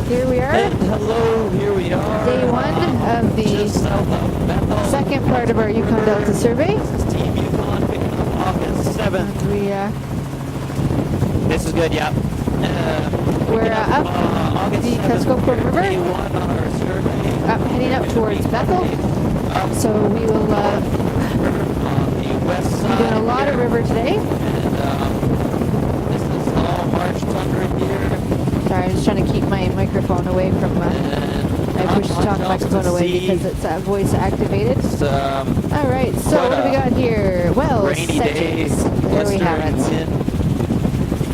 Here we are. And hello, here we are. Day one of the just south of Bethel. second part of our Yukon Delta survey. This is Team Yukon picking up August 7th. And This is good, yeah. we're up August the 7th, Kuskokwim River. Day one on our survey. Heading up towards Bethel. So we will On the west be side doing a lot of here. river today. And this is all March tundra here. Sorry, I'm just trying to keep my microphone away from my push to talk microphone away because it's voice activated. It's, All right, so what do we got here? Well, rainy day, sedges. There we have it. wind,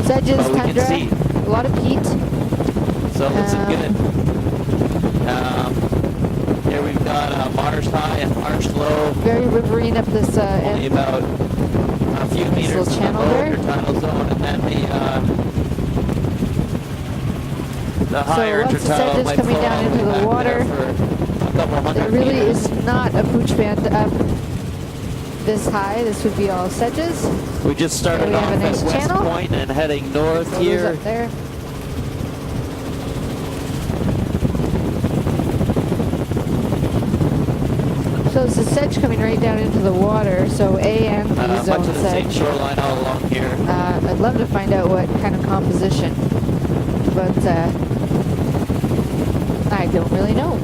Sedges, but we can tundra, see. a lot of peat. So it's good. Here we've got Marsh high and Marsh low. Very riverine up this Only end. about a few Nice meters little in the channel low there. intertidal zone, and then the higher lots of intertidal sedges might coming flow down all the into way the back water. there for a couple hundred There really meters. is not a pooch band up this high. This would be all sedges. We just started we have off a nice at West channel. Point and heading north So those here. up there. So it's the sedge coming right down into the water. So A and B Much zone of the same sedge. shoreline all along here. I'd love to find out what kind of composition, but I don't really know.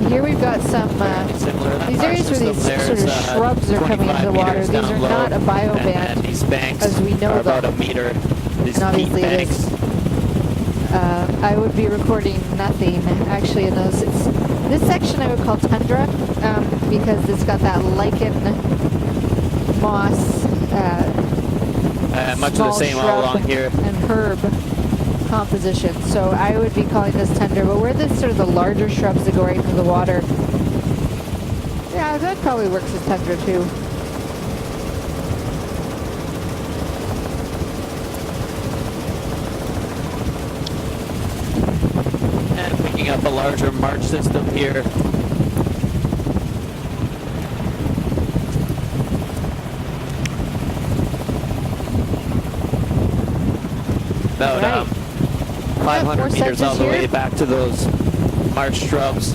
Here we've got some Very similar. That these marsh areas where system these there sort is, of shrubs are coming into 25 the water. meters These down are low, not a bioband, and these banks as we know are about them. a meter. These And peat obviously it banks. is. I would be recording nothing actually in those. This section I would call tundra because it's got that lichen, moss, Much of the small same all shrub along here. and herb composition. So I would be calling this tundra. But where there's sort of the larger shrubs that go right into the water, yeah, that probably works as tundra too. And picking up a larger march system here. About Right. 500 more meters all sedges the way here. back to those marsh shrubs.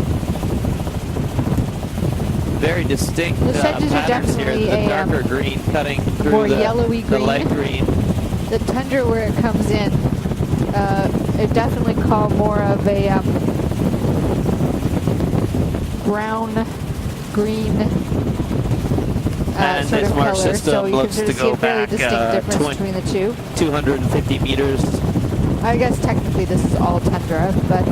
Very distinct The sedges are patterns here. definitely The a, darker green cutting through more the, yellowy the light green. green. The tundra where it comes in, it definitely call more of a brown, green And sort this of marsh color. system So you can looks sort to of see go a fairly back distinct difference between the two. 250 meters. I guess technically this is all tundra, but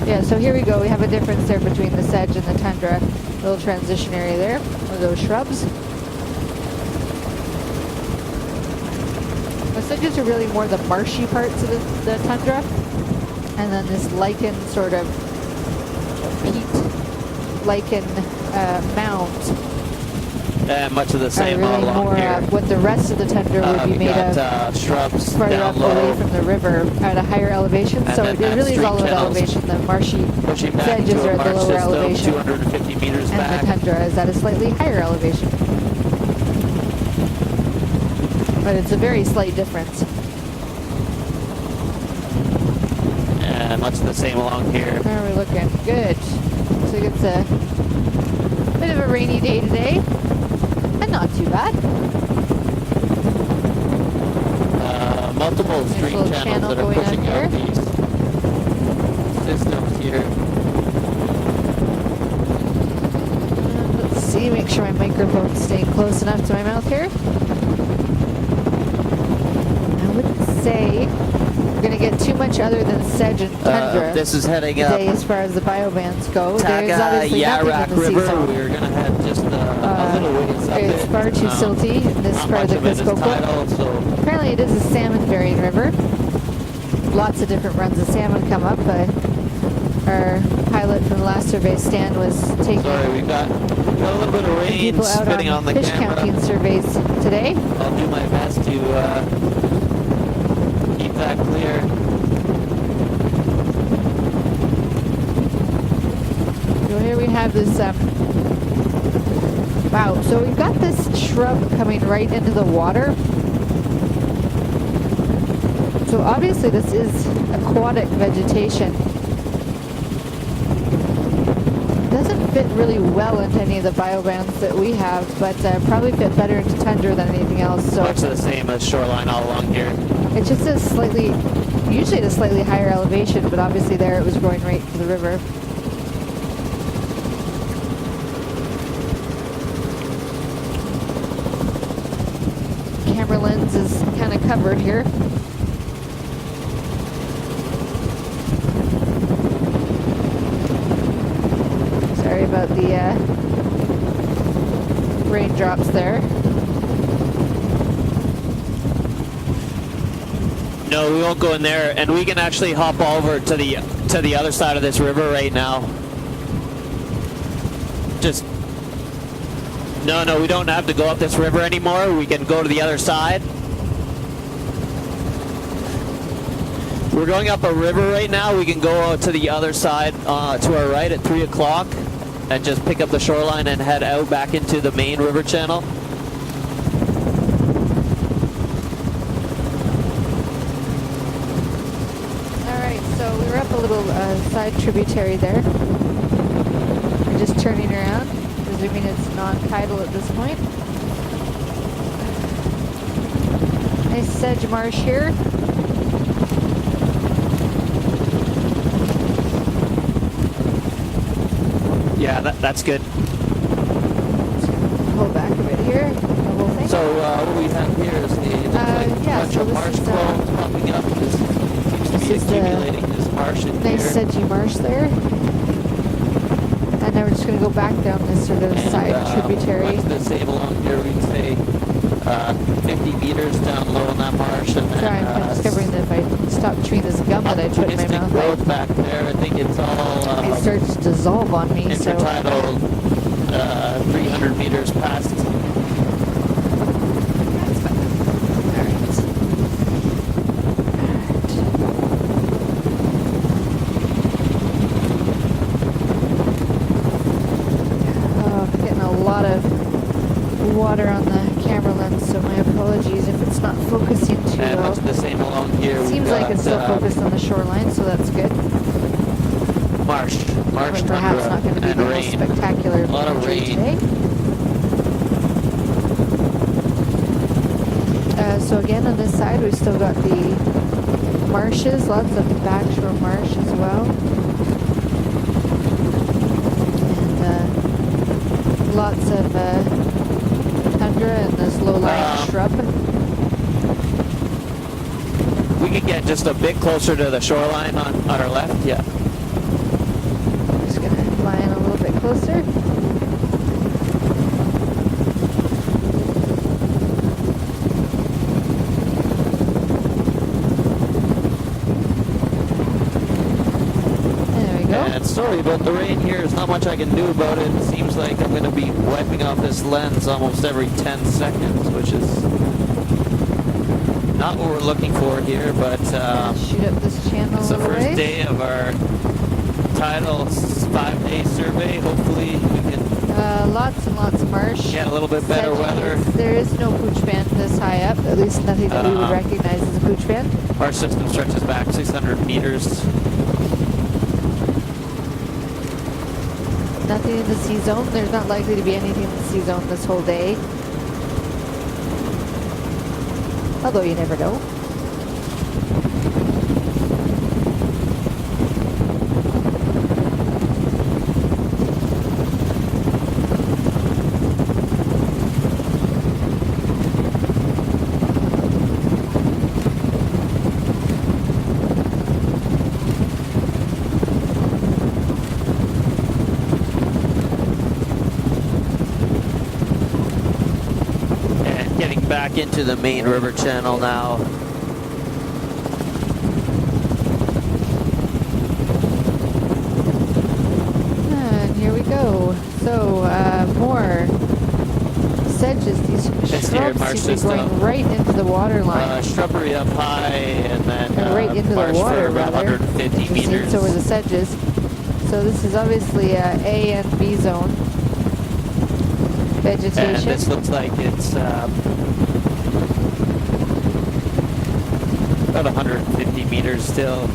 yeah, so here we go. We have a difference there between the sedge and the tundra. Little transition area there, with those shrubs. The sedges are really more the marshy parts of the tundra. And then this lichen sort of peat lichen mounds And much of the are same all really along more here. What the rest of the tundra would be We made got of. shrubs Farther down up low, away from the river at a higher elevation. And So then it that really is all stream about channels elevation. The marshy pushing back sedges into are a at the marsh lower system, elevation. 250 meters And back. the tundra is at a slightly higher elevation. But it's a very slight difference. And much of the same along here. How are we looking? Good. So it's a bit of a rainy day today. And not too bad. Multiple Nice stream little channels channel that are going on pushing out here. these systems here. Let's see, make sure my microphone's staying close enough to my mouth here. I wouldn't say we're going to get too much other than sedge and tundra This is heading today up as far as the biobands go. There's Taga obviously nothing Yarak in the sea River. zone. We're going to head just a little ways up It's it. far too silty in this Not part of the much it is Kuskokwim. tidal, so Apparently it is a salmon-bearing river. Lots of different runs of salmon come up. Our pilot from the last survey, Stan, was taking sorry, we've got a little bit of rain people out spitting on the fish camera. counting surveys today. I'll do my best to keep that clear. So here we have this, wow, so we've got this shrub coming right into the water. So obviously this is aquatic vegetation. Doesn't fit really well into any of the biobands that we have, but probably fit better into tundra than anything else. So Much the same as shoreline all along here. it's just a slightly, usually at a slightly higher elevation, but obviously there it was going right to the river. Camera lens is kind of covered here. Sorry about the raindrops there. No, we won't go in there, and we can actually hop over to the other side of this river right now. Just no, we don't have to go up this river anymore. We can go to the other side. We're going up a river right now. We can go to the other side to our right at 3 o'clock and just pick up the shoreline and head out back into the main river channel. So we were up a little side tributary there. We're just turning around, presuming it's non-tidal at this point. Nice sedge marsh here. Yeah, that's good. Pull back a bit here. The whole thing. So what we have here is a bunch of marsh flow popping up. This accumulating this marsh in nice here. sedgy marsh there. And now we're just going to go back down this sort of side tributary. What's the same along here? We'd say 50 meters down low in that marsh. And Sorry, I'm discovering that if I stop chewing this gum that I put in my mouth, growth back there. I think it's all it starts to dissolve on me. intertidal, 300 meters past. Water on the camera lens, so my apologies if it's not focusing too well. And much the same along here. It seems like it's still focused on the shoreline, so that's good. Marsh but perhaps not going to be the most spectacular imagery today. So again, on this side, we've still got the marshes, lots of backshore marsh as well. And lots of tundra and this low-lying shrub. We could get just a bit closer to the shoreline on our left, yeah. Just going to fly in a little bit closer. There we go. And sorry about the rain here. There's not much I can do about it. It seems like I'm going to be wiping off this lens almost every 10 seconds, which is not what we're looking for here, but shoot up this channel. it's the first day of our tidal 5-day survey. Hopefully we can lots and lots of marsh. get a little bit better weather. There is no pooch band this high up, at least nothing that we would recognize as a pooch band. Our system stretches back 600 meters. Nothing in the sea zone. There's not likely to be anything in the sea zone this whole day. Although you never know. Back into the main river channel now. And here we go. So more sedges. These shrubs seem to be going right into the water line. Shrubbery up high and then right into the water, about 150 meters. So are the sedges. So this is obviously A and B zone vegetation. And this looks like it's About 150 meters still.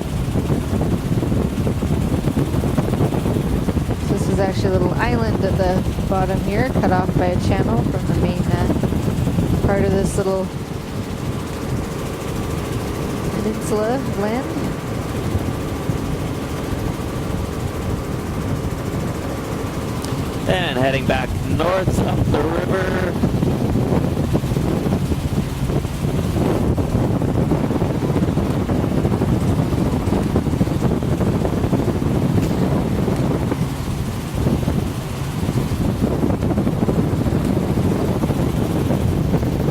So this is actually a little island at the bottom here, cut off by a channel from the main part of this little peninsula land. And heading back north up the river.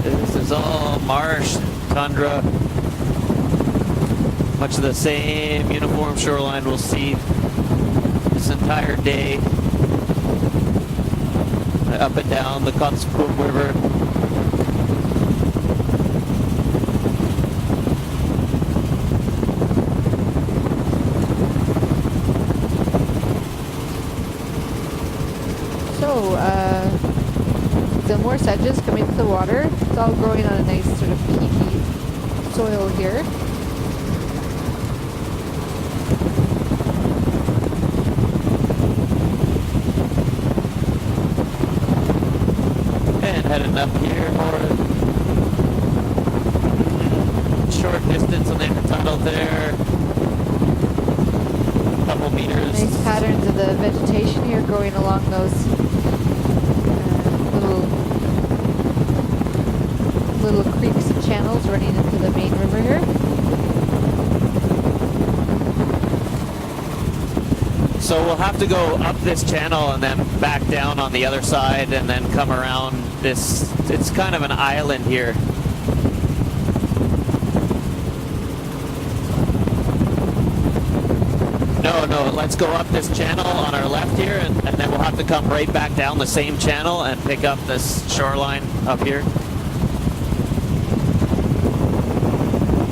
This is all marsh, tundra. Much of the same uniform shoreline we'll see this entire day. Up and down the Consequent River. So, the more sedges come into the water. It's all growing on a nice sort of peaty soil here. Heading up here more short distance on the intertidal there. Couple meters. Nice patterns of the vegetation here growing along those little creeks and channels running into the main river here. So we'll have to go up this channel and then back down on the other side and then come around this. It's kind of an island here. No, let's go up this channel on our left here and then we'll have to come right back down the same channel and pick up this shoreline up here.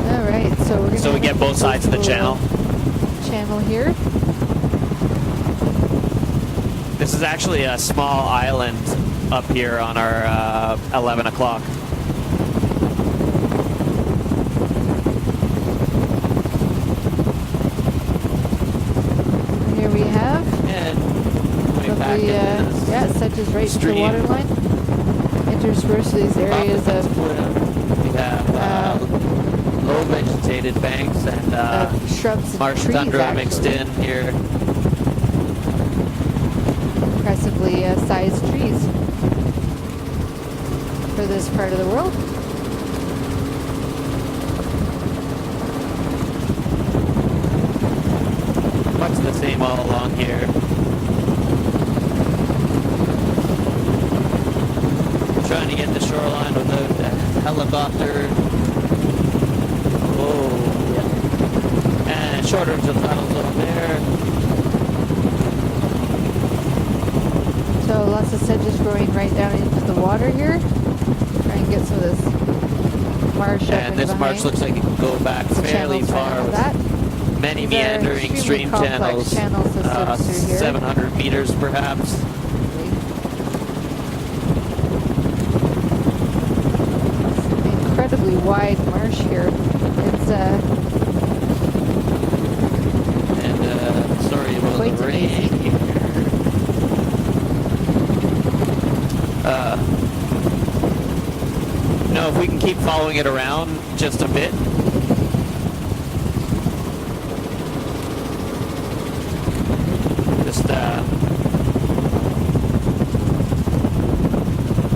Alright, so we're So we get both sides of the channel. Channel here. This is actually a small island up here on our 11 o'clock. Here we have. And going back into this yeah, sedges right to the stream. water line. Interspersed these areas of we have low vegetated banks and shrubs and marsh trees, tundra actually. mixed in here. Impressively sized trees for this part of the world. Much the same all along here. Trying to get the shoreline without a helicopter. Oh, yeah. And shorter to the tunnels over there. So lots of sedges growing right down into the water here. Try and get some of this marsh up And this behind. marsh looks like it can go back The fairly channels right far. over With that. many These are meandering extremely stream complex channel systems through here. 700 meters perhaps. Incredibly wide marsh here. It's And sorry about quite the rain amazing. here. No, if we can keep following it around just a bit. Just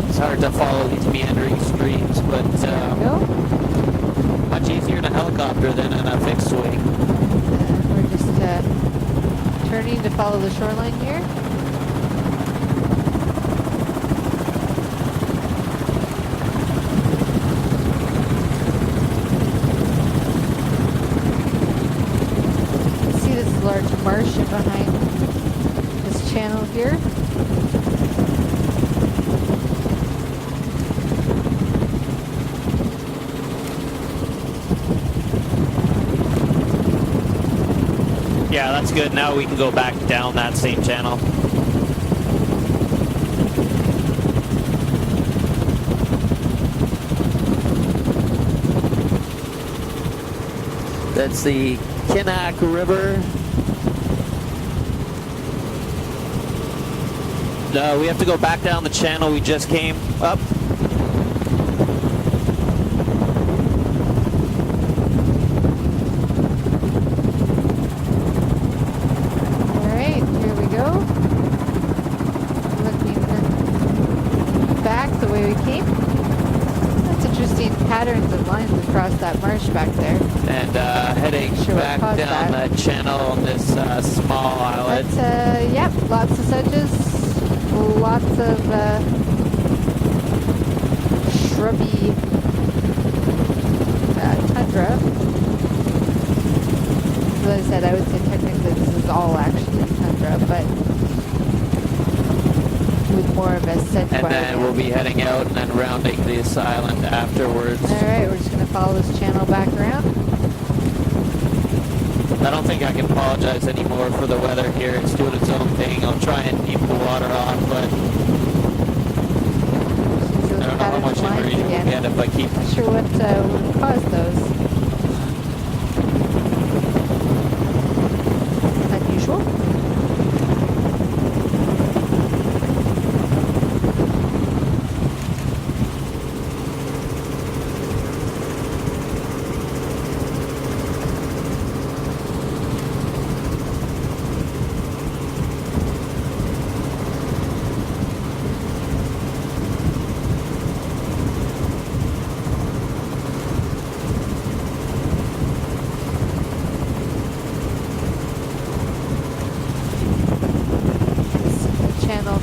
it's hard to follow these meandering streams, but there we go. much easier in a helicopter than in a fixed wing. We're just turning to follow the shoreline here. See this large marsh behind this channel here. Yeah, that's good. Now we can go back down that same channel. That's the Kinnack River. No, we have to go back down the channel we just came up. Alright, here we go. Looking back the way we came. That's interesting patterns of lines across that marsh back there. And heading Sure what back caused down that. the channel on this small islet. That's, yep, lots of sedges, lots of shrubby tundra. As I said, I would say technically this is all actually tundra, but with more of a sedge And then we'll be heading out and then rounding this island afterwards. Alright, we're just going to follow this channel back around. I don't think I can apologize anymore for the weather here. It's doing its own thing. I'll try and keep the water off, but I don't know how much energy we'll get if I keep... Not sure what would cause those. Unusual.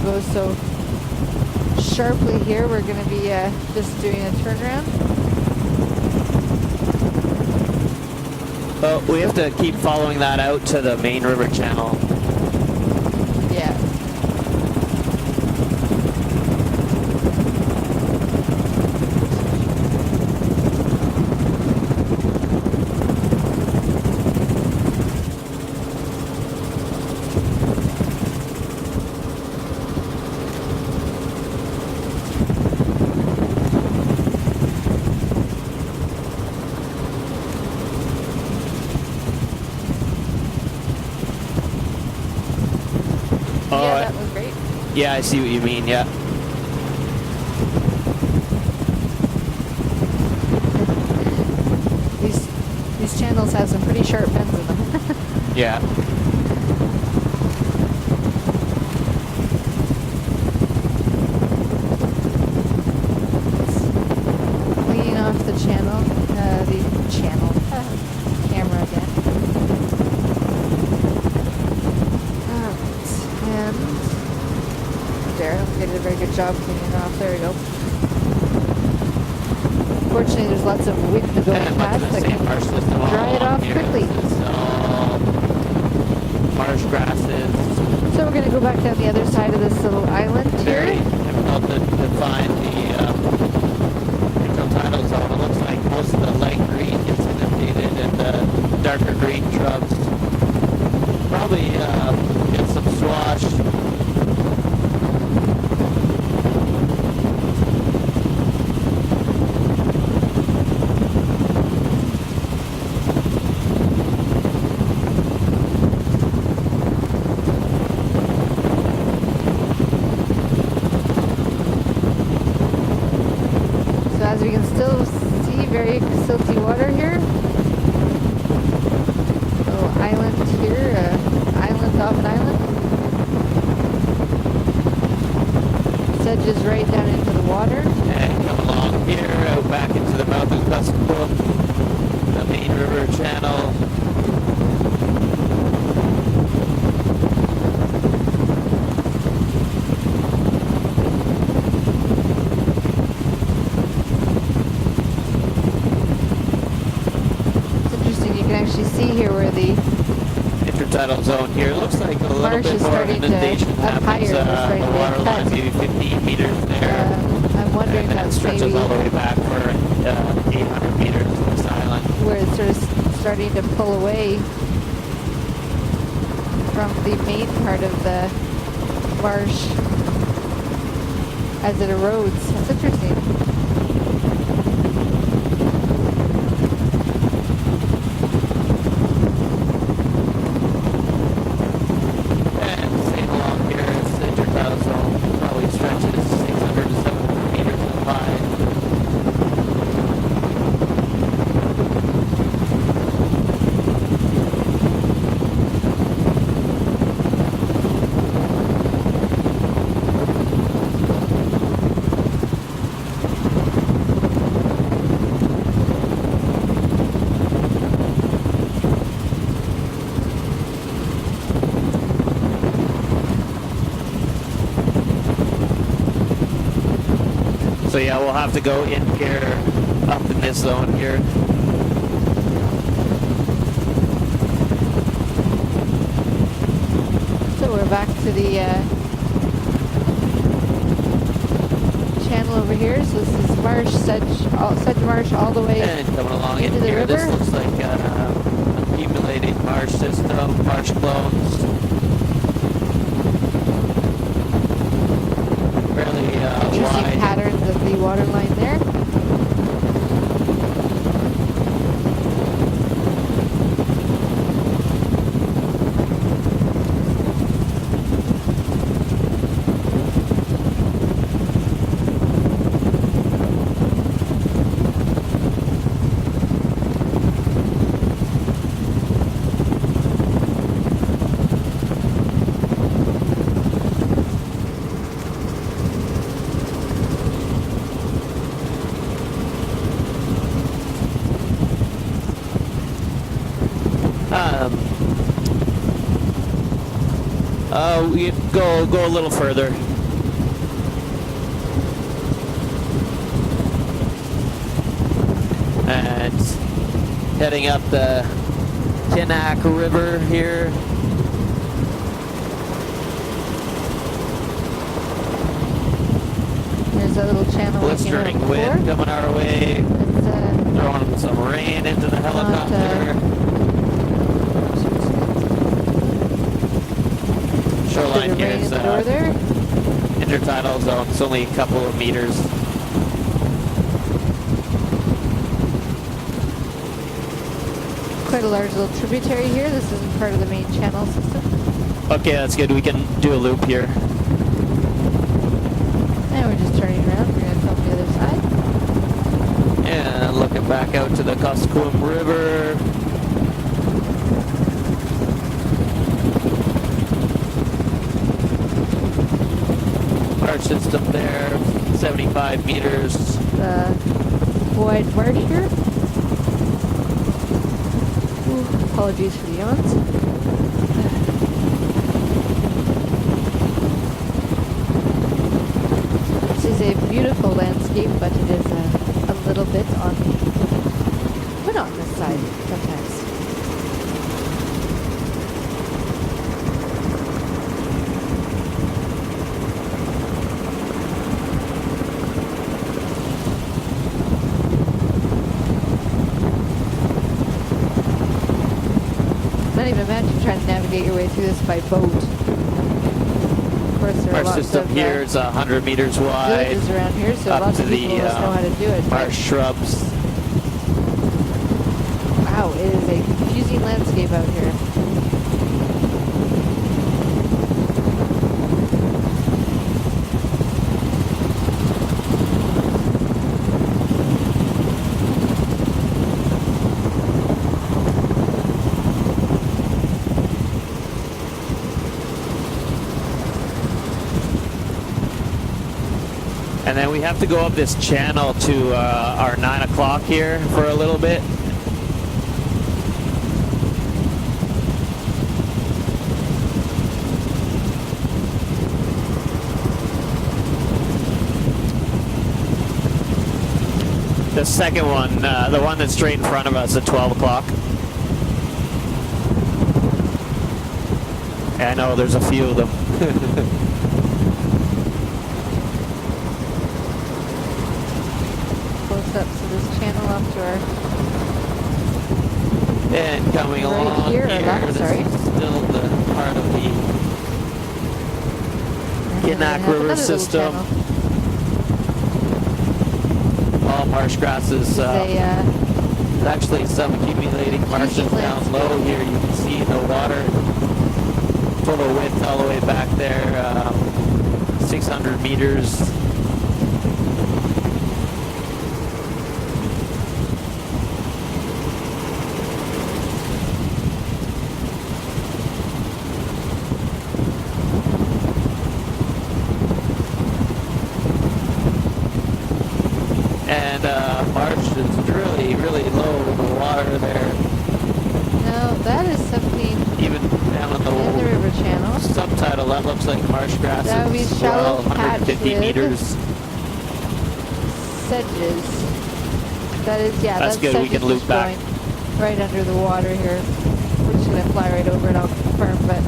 Goes so sharply here, we're going to be just doing a turnaround. Well, we have to keep following that out to the main river channel. Yeah. Yeah, that was great. Yeah, I see what you mean, yeah. These channels have some pretty sharp bends in them. Yeah. Leaning off the channel, camera again. And there, we did a very good job cleaning it off. There we go. Fortunately, there's lots of wind going past that can dry it off quickly. Marsh grasses. So we're going to go back down the other side of this little island here. Very difficult to define the intertidal zone. It looks like most of the light green gets inundated and the darker green shrubs probably get some swash. As we can still see, very silty water here. Little island here, island off an island. Sedges right down into the water. And come along here, out back into the mouth of Cusco, the main river channel. Actually see here where the intertidal zone here looks like a little marsh bit is more starting inundation to up happens. higher. The Starting to water get line cut. maybe 15 meters there, I'm wondering and then if it stretches maybe all the way back for 800 meters to this island. where it's sort of starting to pull away from the main part of the marsh as it erodes. That's interesting. So yeah, we'll have to go in here, up in this zone here. So we're back to the channel over here. So this is marsh, sedge marsh all the way And coming along in into the here, river. this looks like accumulating marsh system, marsh clones. Fairly Interesting wide. patterns of the water line there. We go a little further. And heading up the Kinnack River here. There's that little channel. Blistering wind coming our way. It's, Throwing some rain into the helicopter. Shoreline here is intertidal zone. It's only a couple of meters. quite a large little tributary here. This isn't part of the main channel system. Okay, that's good. We can do a loop here. And we're just turning around. We're going to film the other side. And looking back out to the Kuskokwim River. Our system there, 75 meters. The wide marsh here. Ooh, apologies for the yawns. This is a beautiful landscape, but it is a little bit on the monotonous side sometimes. Not even imagine trying to navigate your way through this by boat. Of course, there are Our lots system of here is 100 meters wide. villages around here, so up lots to of people the must know how to do it. marsh shrubs. Wow, it is a confusing landscape out here. And then we have to go up this channel to our 9 o'clock here for a little bit. The second one, the one that's straight in front of us at 12 o'clock. I know there's a few of them. Close-ups of this channel up to our And coming right along here, here, or left, this sorry. is still the part of the And then we Kinnack have River another little system. channel. All marsh grasses. There's actually some accumulating marshes down low here. You can see the water. Total width all the way back there, 600 meters. And marsh is really, really low in the water there. No, that is something Even down in the in the river channel. subtitle, that looks like marsh grasses. That would be shallow well, 150 patch with meters. sedges. That is, yeah, That's good, we sedges can loop just back. growing right under the water here. We're just gonna fly right over it, I'll confirm, but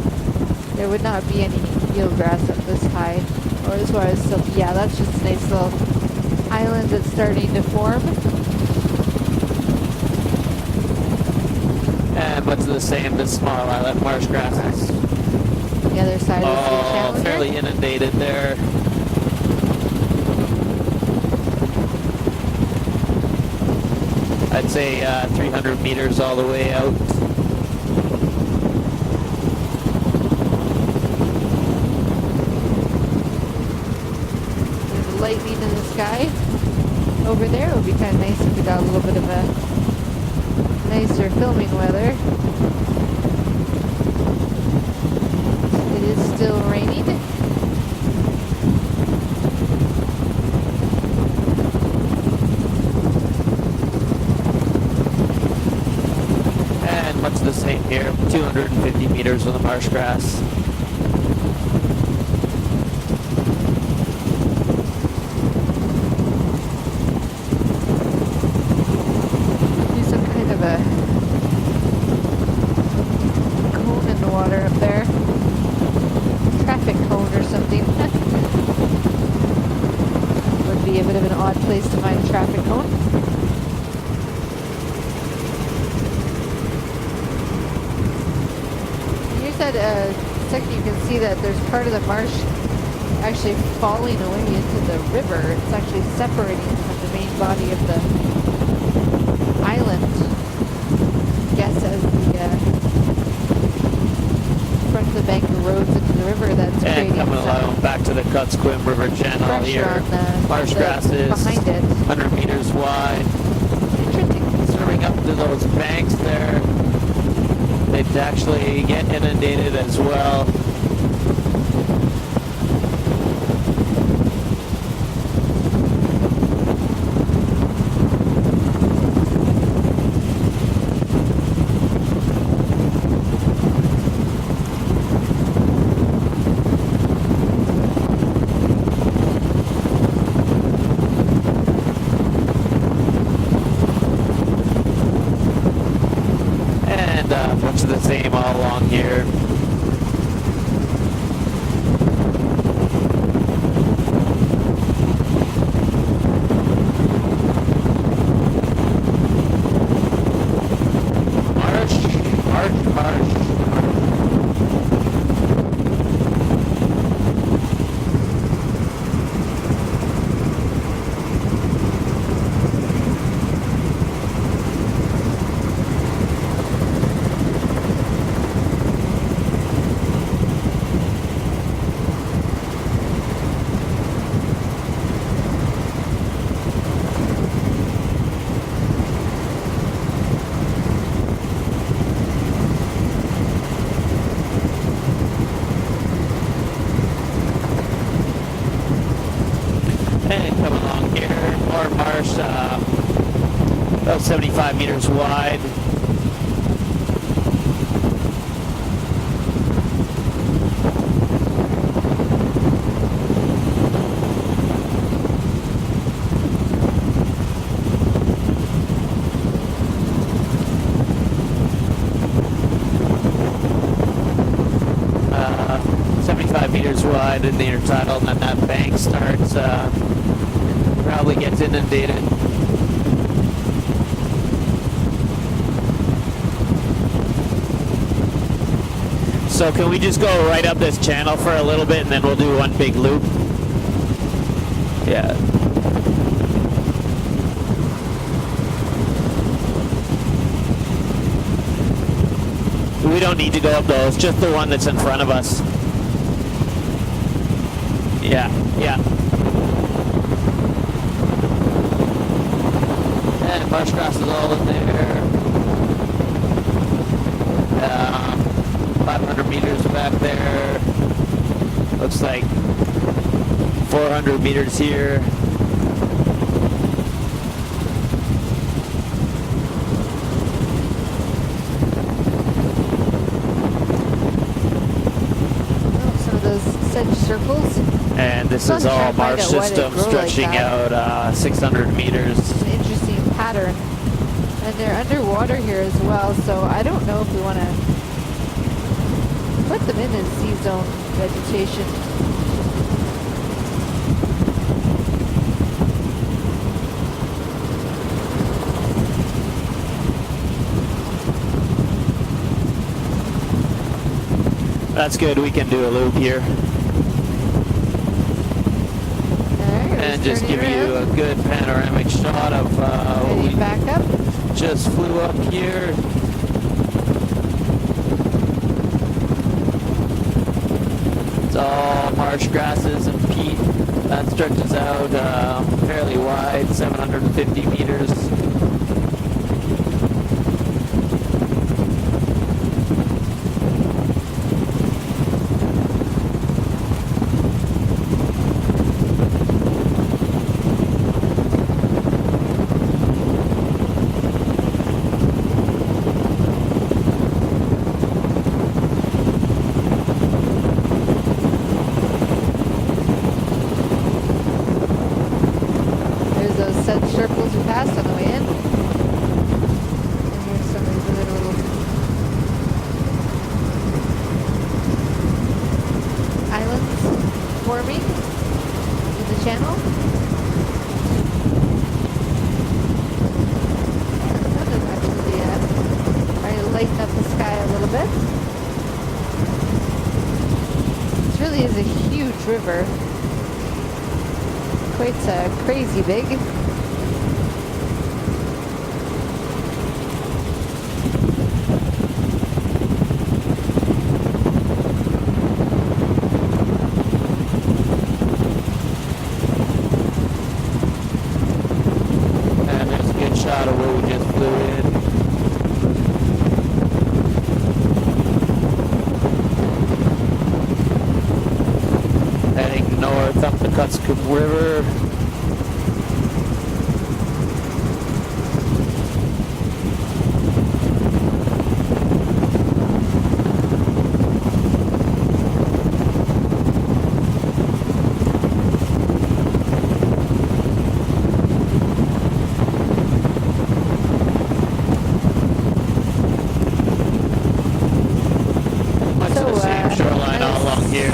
there would not be any eelgrass up this high or as far as, so yeah, that's just a nice little island that's starting to form. And much of the same, this small island, marsh grasses. The other side of the sea channel here. Fairly inundated there. I'd say 300 meters all the way out. There's lightning in the sky over there. It would be kind of nice if we got a little bit of a nicer filming weather. It is still raining. And much the same here, 250 meters of the marsh grass. Do some kind of a cone in the water up there. Traffic cone or something. Would be a bit of an odd place to find a traffic cone. Here's that second, you can see that there's part of the marsh actually falling away into the river. It's actually separating from the main body of the island. I guess as the front of the bank erodes into the river, that's And creating coming some along back to the Kutzquim River channel pressure here. on the Marsh grasses, behind it. 100 meters wide. Interesting. Swimming up to those banks there. They'd actually get inundated as well. Much of the same all along here. Marsh. And coming along here, more marsh, about 75 meters wide. Uh, 75 meters wide in the intertidal, and then that bank starts, probably gets inundated. So can we just go right up this channel for a little bit and then we'll do one big loop? Yeah. We don't need to go up those, just the one that's in front of us. Yeah. And marsh grass is all in there. 500 meters back there. Looks like 400 meters here. Oh, some of those sedge circles. And this I'm is not all trying to find marsh out why they system grow like stretching that. out 600 meters. It's an interesting pattern. And they're underwater here as well, so I don't know if we want to put them in as C-zone vegetation. That's good, we can do a loop here. Alright, And just give you a good panoramic shot of what we back up. just flew up here. It's all marsh grasses and peat. That stretches out fairly wide, 750 meters. Circles we passed on the way in. And here's some of these other little islands forming in the channel. The sun is actually trying to lighten up the sky a little bit. This really is a huge river. Quite crazy big. Shot of where we just flew in. Heading north up the Kutzcombe River.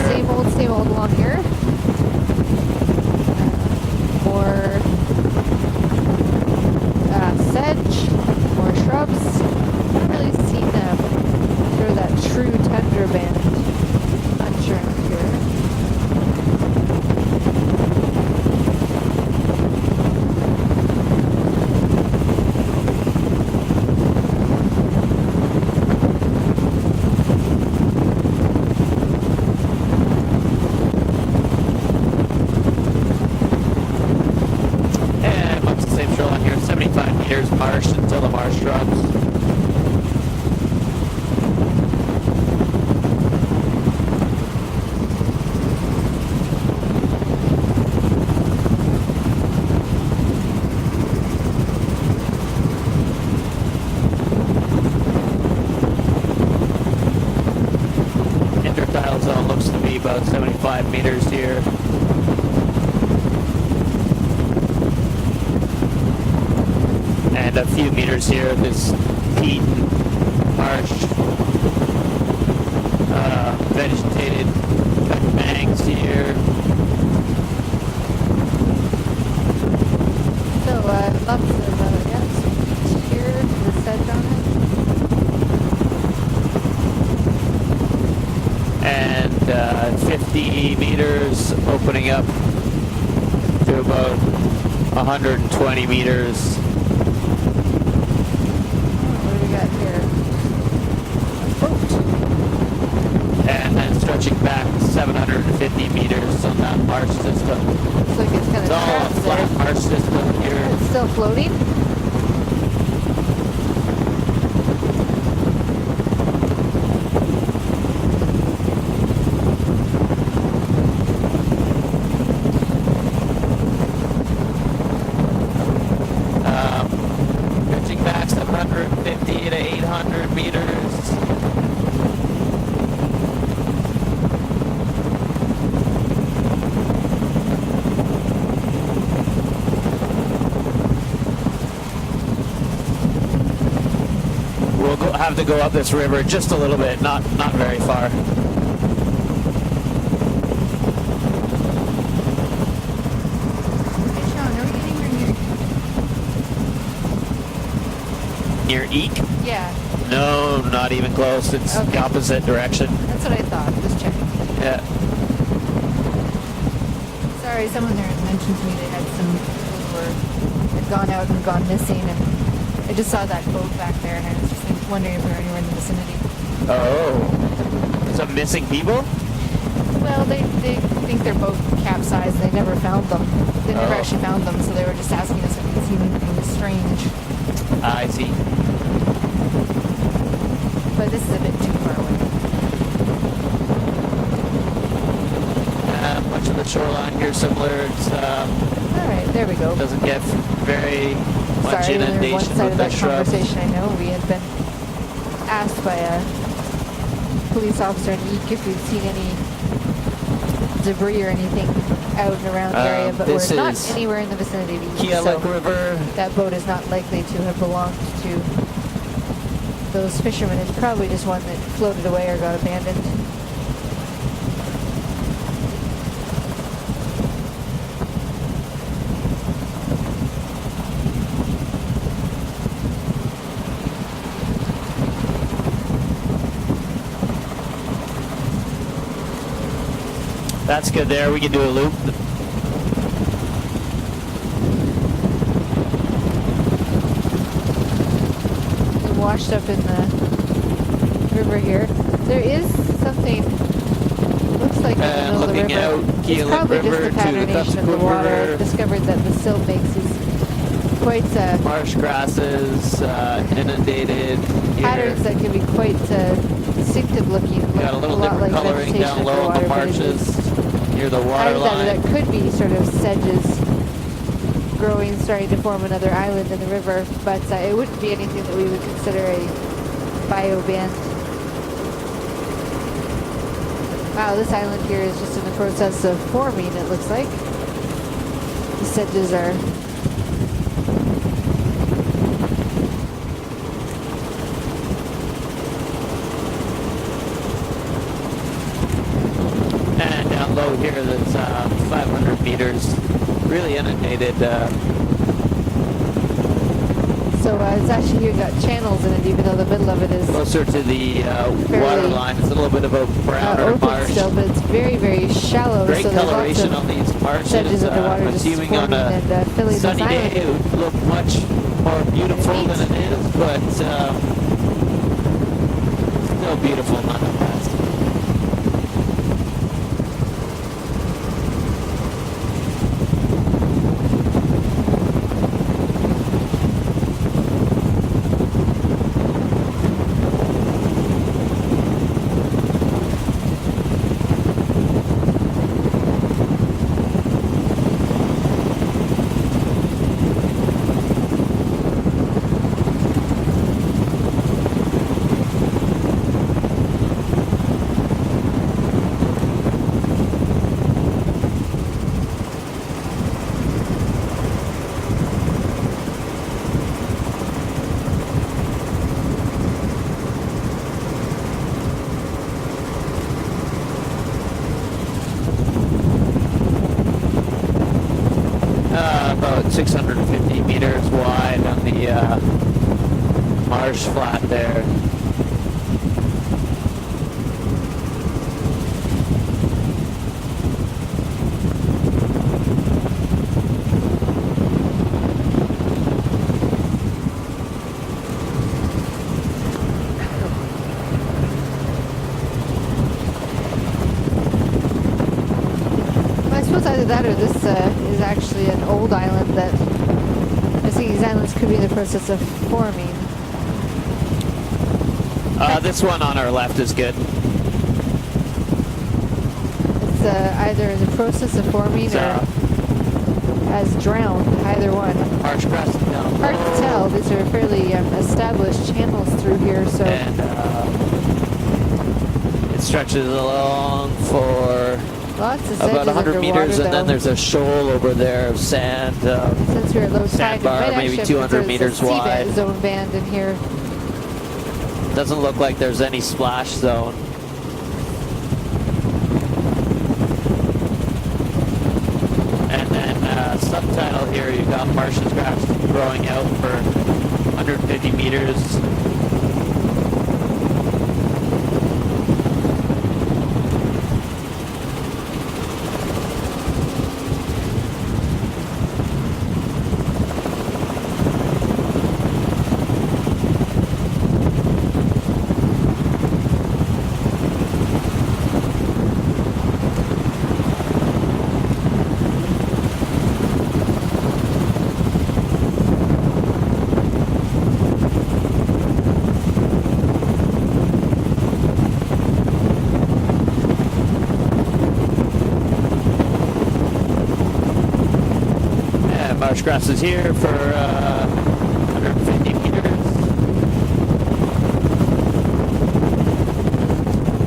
Same old along here. More sedge, more shrubs. I haven't really seen sort of that true tundra band much around here. Here's marsh until the marsh drops. Intertidal zone looks to be about 75 meters here. And a few meters here of this peat marsh, vegetated cut banks here. So lots of peat here with sedge on it. And 50 meters opening up to about 120 meters. And then stretching back 750 meters on that marsh system. Looks like it's kind of all a flat marsh system here. It's still floating. Stretching back 750 to 800 meters. we'll have to go up this river just a little bit, not very far. Hey, Sean, are we getting Near Eek? Yeah, No, not even close. It's the Okay. opposite direction. that's what I thought. Just checking. Yeah. Sorry, someone there had mentioned to me they had some people who had gone out and gone missing, and I just saw that boat back there, and I was just wondering if they were anywhere in the vicinity. Oh. Some missing people? Well, they think their boat capsized. They never found them. They never Oh. actually found them, so they were just asking us if we'd seen anything strange. I see. But this is a bit too far away. Much of the shoreline here similar. It's All right, there we go. doesn't get very much Sorry, we were on one inundation side with of the that shrubs. conversation. I know we had been asked by a police officer in Eek if we'd seen any debris or anything out and around the area, but this we're not is anywhere in the vicinity of Eek, Keelik so River. that boat is not likely to have belonged to those fishermen. It's probably just one that floated away or got abandoned. That's good there. We can do a loop. Washed up in the river here. There is something, looks like in the And middle of the looking river. out It's Keelik probably River just the to the patternation of the Cusquid water. River. I discovered that the silt makes these quite Marsh grasses, inundated here. patterns that can be quite distinctive looking. We got a little lot different like coloring vegetation down low in the underwater, but it marshes is near the water either line. that could be sort of sedges growing, starting to form another island in the river, but it wouldn't be anything that we would consider a bioband. Wow, this island here is just in the process of forming, it looks like. The sedges are... And down low here, there's 500 meters, really inundated. So it's actually, you've got channels in it, even though the middle of it is Closer to the Fairly, water line, it's a little bit of a browner open marsh. still, but it's very, very shallow. Great so there's lots coloration of on these marshes. sedges underwater just Assuming forming on a and filling this sunny day, island. it would look much more beautiful Neat. than it is, but still beautiful nonetheless. About 650 meters wide on the marsh flat there. Well, I suppose either that or this is actually an old island that I think these islands could be in the process of forming. This one on our left is good. It's either in the process of forming It's, or has drowned, either one. marsh grass down Hard to tell. These are fairly established channels through here, so And it stretches along for lots of sedges about 100 underwater, meters, and then though. there's a shoal over there of sand. Since we're at low tide, sandbar, we might maybe actually 200 have meters a seabed wide. zone band in here. doesn't look like there's any splash zone. And then subtitle here, you've got marshes grass growing out for 150 meters. Marsh grass is here for 150 meters.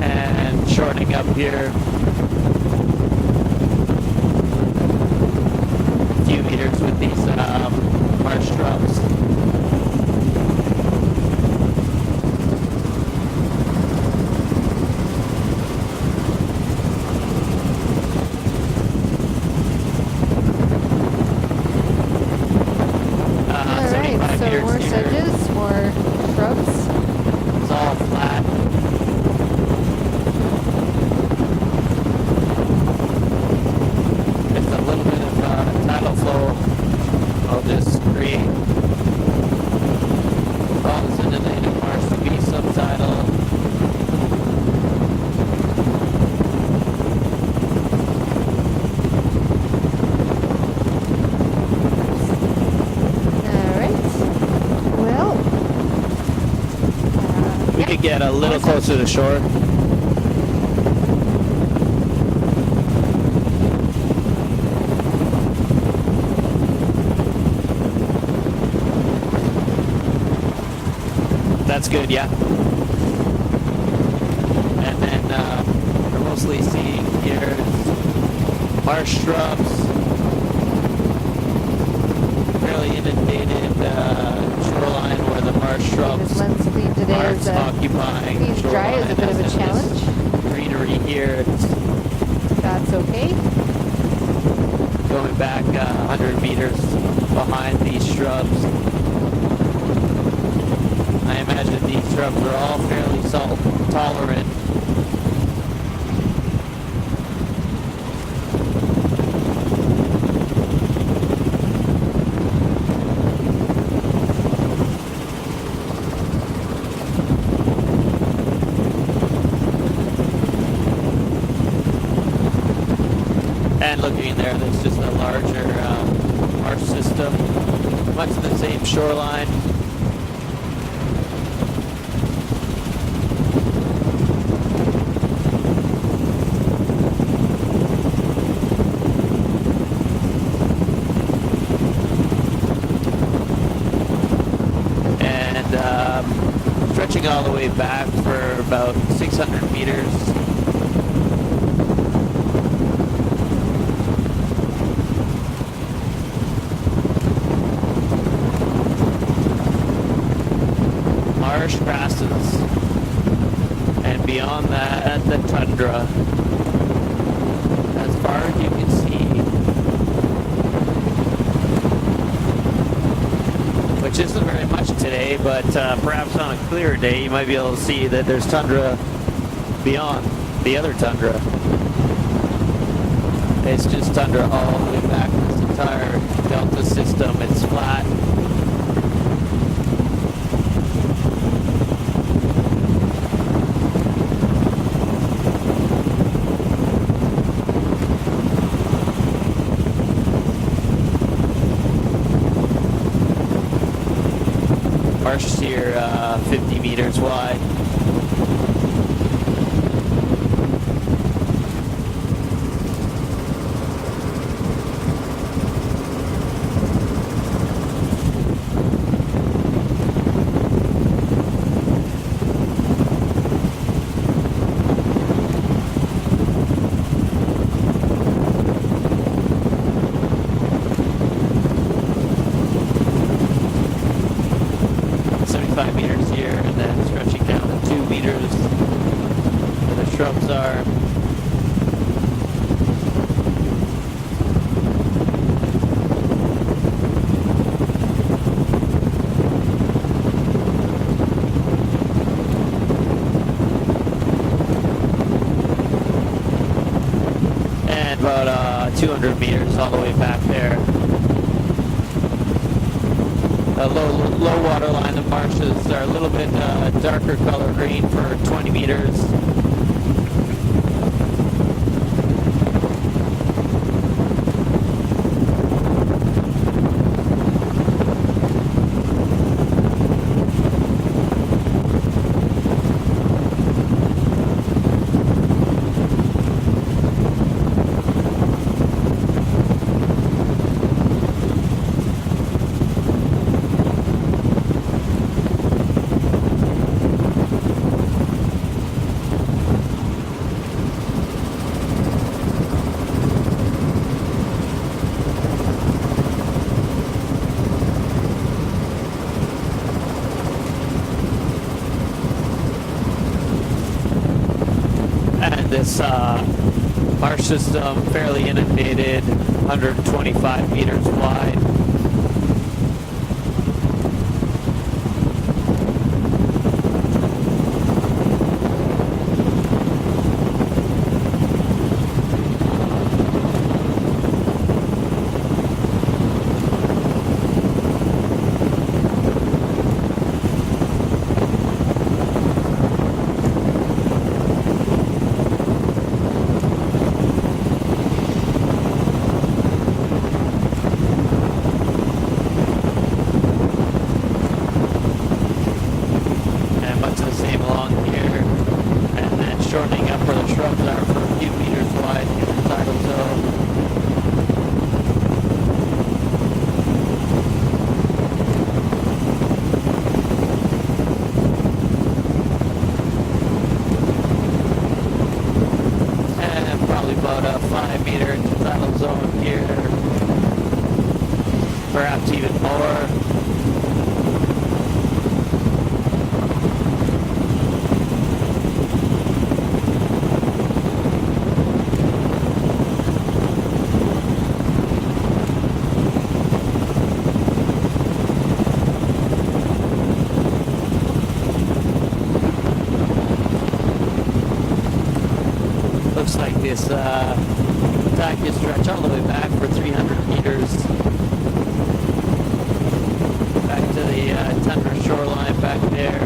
And shortening up here. A few meters with these marsh shrubs. So more sedges, more shrubs. It's all flat. It's a little bit of tidal flow. I'll just create falls into the native marsh to be subtidal. Get a little closer to shore. That's good, yeah. And then we're mostly seeing here marsh shrubs, fairly inundated shoreline where the marsh shrubs This lens clean today is occupying being dry is a bit of a challenge. Greenery here. That's okay. Going back 100 meters behind these shrubs. I imagine these shrubs are all fairly salt tolerant. And looking in there, there's just a larger marsh system, much the same shoreline. And stretching all the way back for about 600 meters. Marsh grasses, and beyond that, the tundra, as far as you can see, which isn't very much today, but perhaps on a clear day you might be able to see that there's tundra beyond the other tundra. It's just tundra all the way back to this entire delta system. It's flat. Marsh here, 50 meters wide. Meters here and then stretching down shrubs are. And about 200 meters all the way back there. Low water line, the marshes are a little bit darker color green for 20 meters. This marsh system fairly inundated, 125 meters wide. Shortening up where the shrubs are for a few meters wide in the tidal zone. And probably about a 5 meter tidal zone here, perhaps even more. Looks like this dike is stretched all the way back for 300 meters. Back to the tundra shoreline back there.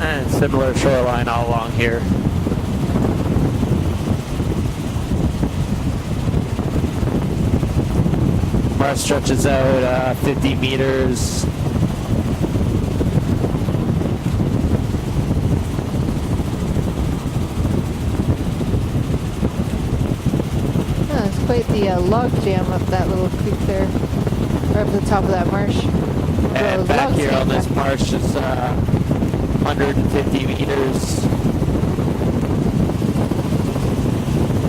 And similar shoreline all along here. Marsh stretches out 50 meters. Oh, it's quite the log jam up that little creek there, or up the top of that marsh. And back here on this marsh is 150 meters.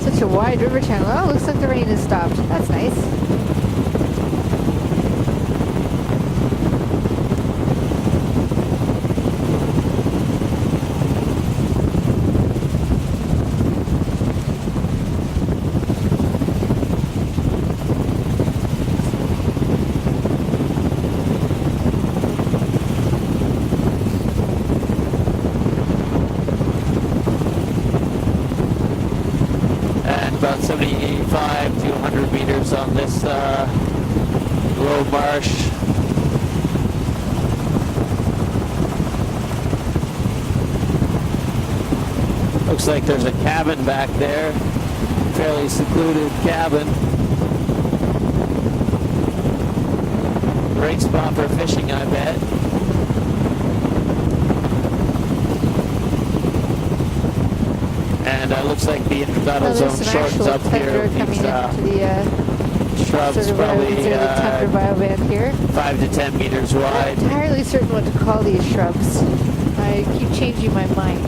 Such a wide river channel. Oh, looks like the rain has stopped. That's nice. About 75 to 100 meters on this low marsh. Looks like there's a cabin back there, fairly secluded cabin. Great spot for fishing, I bet. And it looks like the intertidal There's zone some shortens actual up here. tundra coming These into the shrubs sort of what I would probably consider the tundra bioband here. 5 to 10 meters I'm not wide. entirely certain what to call these shrubs. I keep changing my mind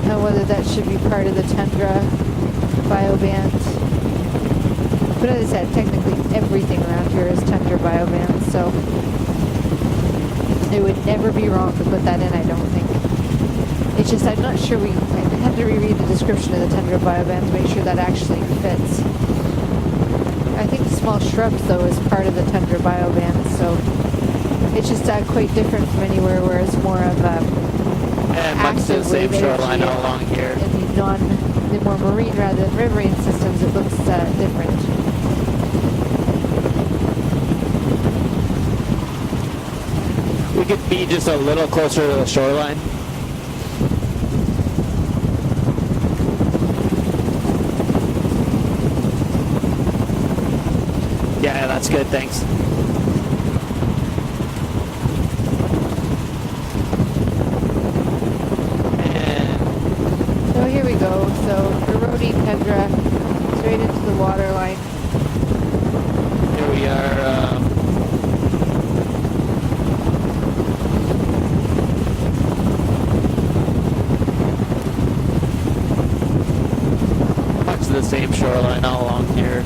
on whether that should be part of the tundra bioband. But as I said, technically everything around here is tundra bioband, so it would never be wrong to put that in, I don't think. It's just I'm not sure I have to reread the description of the tundra bioband to make sure that actually fits. I think small shrubs, though, is part of the tundra bioband, so it's just quite different from anywhere where it's more of And much the active same wave shoreline energy all along here. in the more marine rather than riverine systems. It looks different. We could be just a little closer to the shoreline. Yeah, that's good, thanks. So here we go. So eroding tundra straight into the water line. Here we are. Much the same shoreline all along here.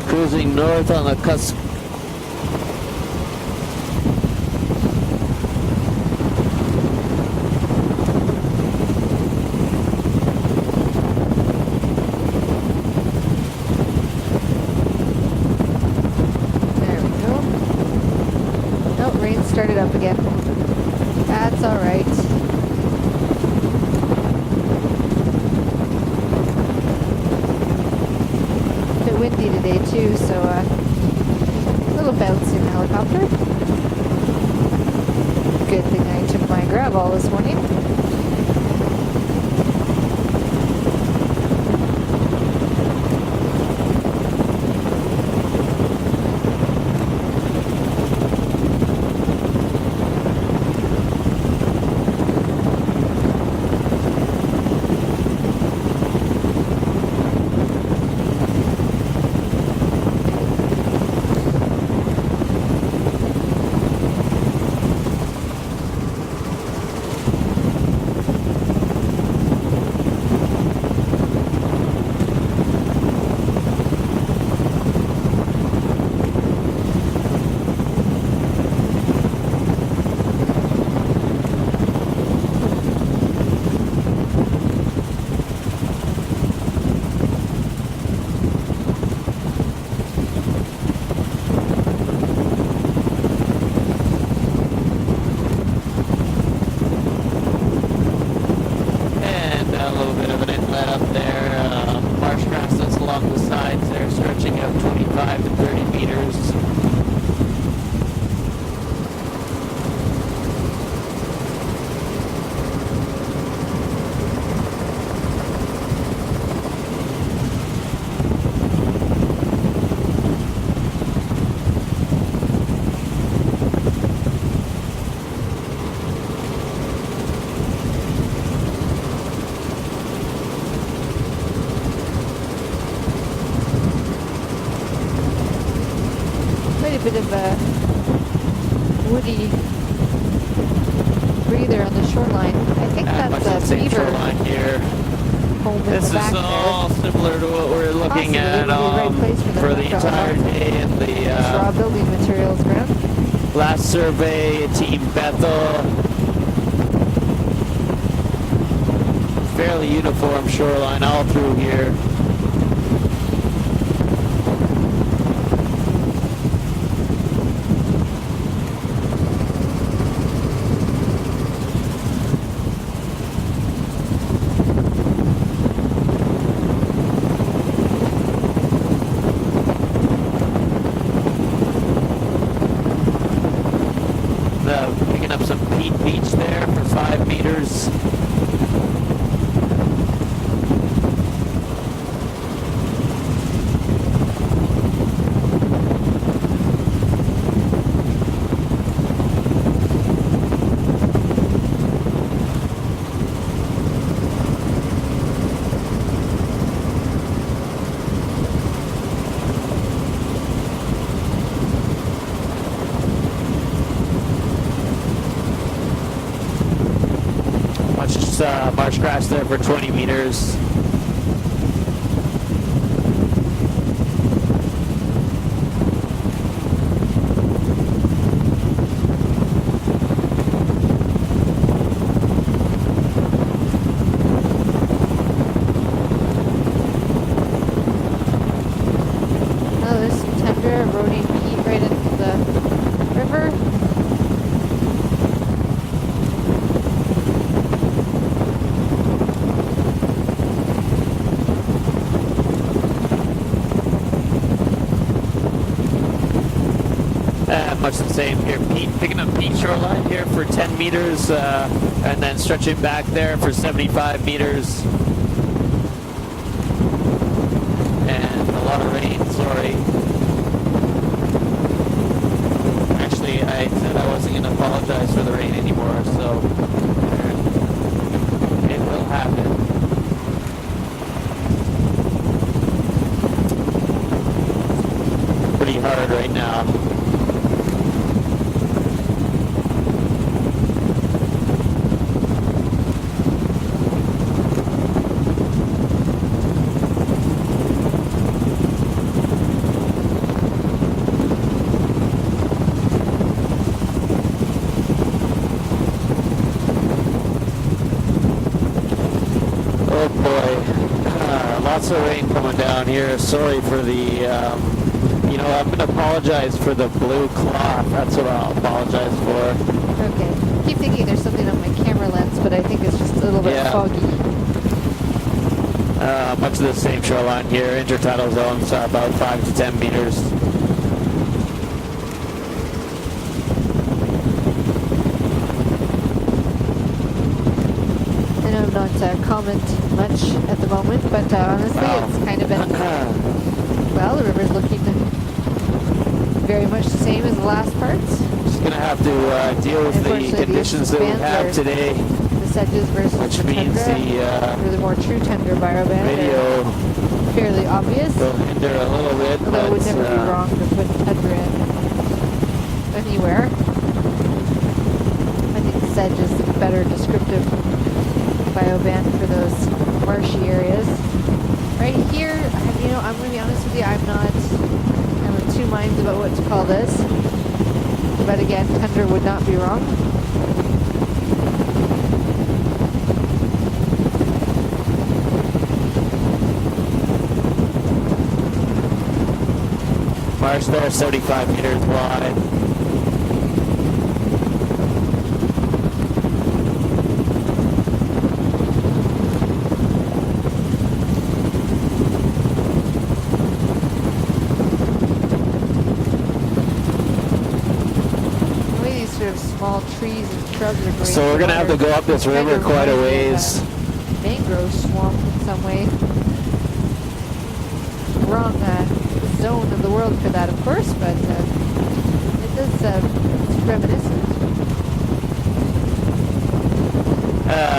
Cruising north on the cusp. There we go. Oh, rain started up again. That's all right. Bit windy today too, so a little bouncy in the helicopter. Good thing I took my grab all this morning. Bit of a woody breather on the shoreline. I think that's a beaver shoreline here. home in This the back is all similar to what we're looking Possibly at would be the right place for the them to entire drop day in there. Raw the building materials ground. last survey, Team Bethel. Fairly uniform shoreline all through here. Picking up some peat beach there for 5 meters. Nice marsh grass there for 20 meters. Oh, there's some tundra eroding peat right into the river. Much the same here. Picking up peat shoreline here for 10 meters and then stretching back there for 75 meters. And a lot of rain, sorry. Actually, I said I wasn't going to apologize for the rain anymore, so it will happen. Pretty hard right now. Oh boy, lots of rain coming down here. Sorry for the, you know, I'm going to apologize for the blue cloth. That's what I'll apologize for. Okay. I keep thinking there's something on my camera lens, but I think it's just a little bit foggy. Much of the same shoreline here. Intertidal zones about 5 to 10 meters. I know I'm not comment much at the moment, but honestly, it's kind of been, well, the river's looking very much the same as the last parts. Just going to have to deal with the conditions that we have today. The sedges versus which the means tundra, or the more true tundra bioband, video are fairly obvious. will hinder a little bit. Although it would never be wrong to put tundra in anywhere. I think sedge is the better descriptive bioband for those marshy areas. Right here, you know, I'm going to be honest with you, I'm of two minds about what to call this. But again, tundra would not be wrong. Marsh there, 75 meters wide. The way these sort of small trees and shrubs are growing. So we're going to have to go up this river quite a ways. Mangrove swamp in some way. Wrong zone of the world for that, of course, but it does, it's reminiscent.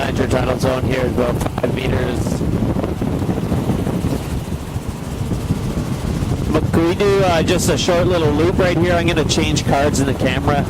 Intertidal zone here is about 5 meters. But can we do just a short little loop right here? I'm going to change cards in the camera.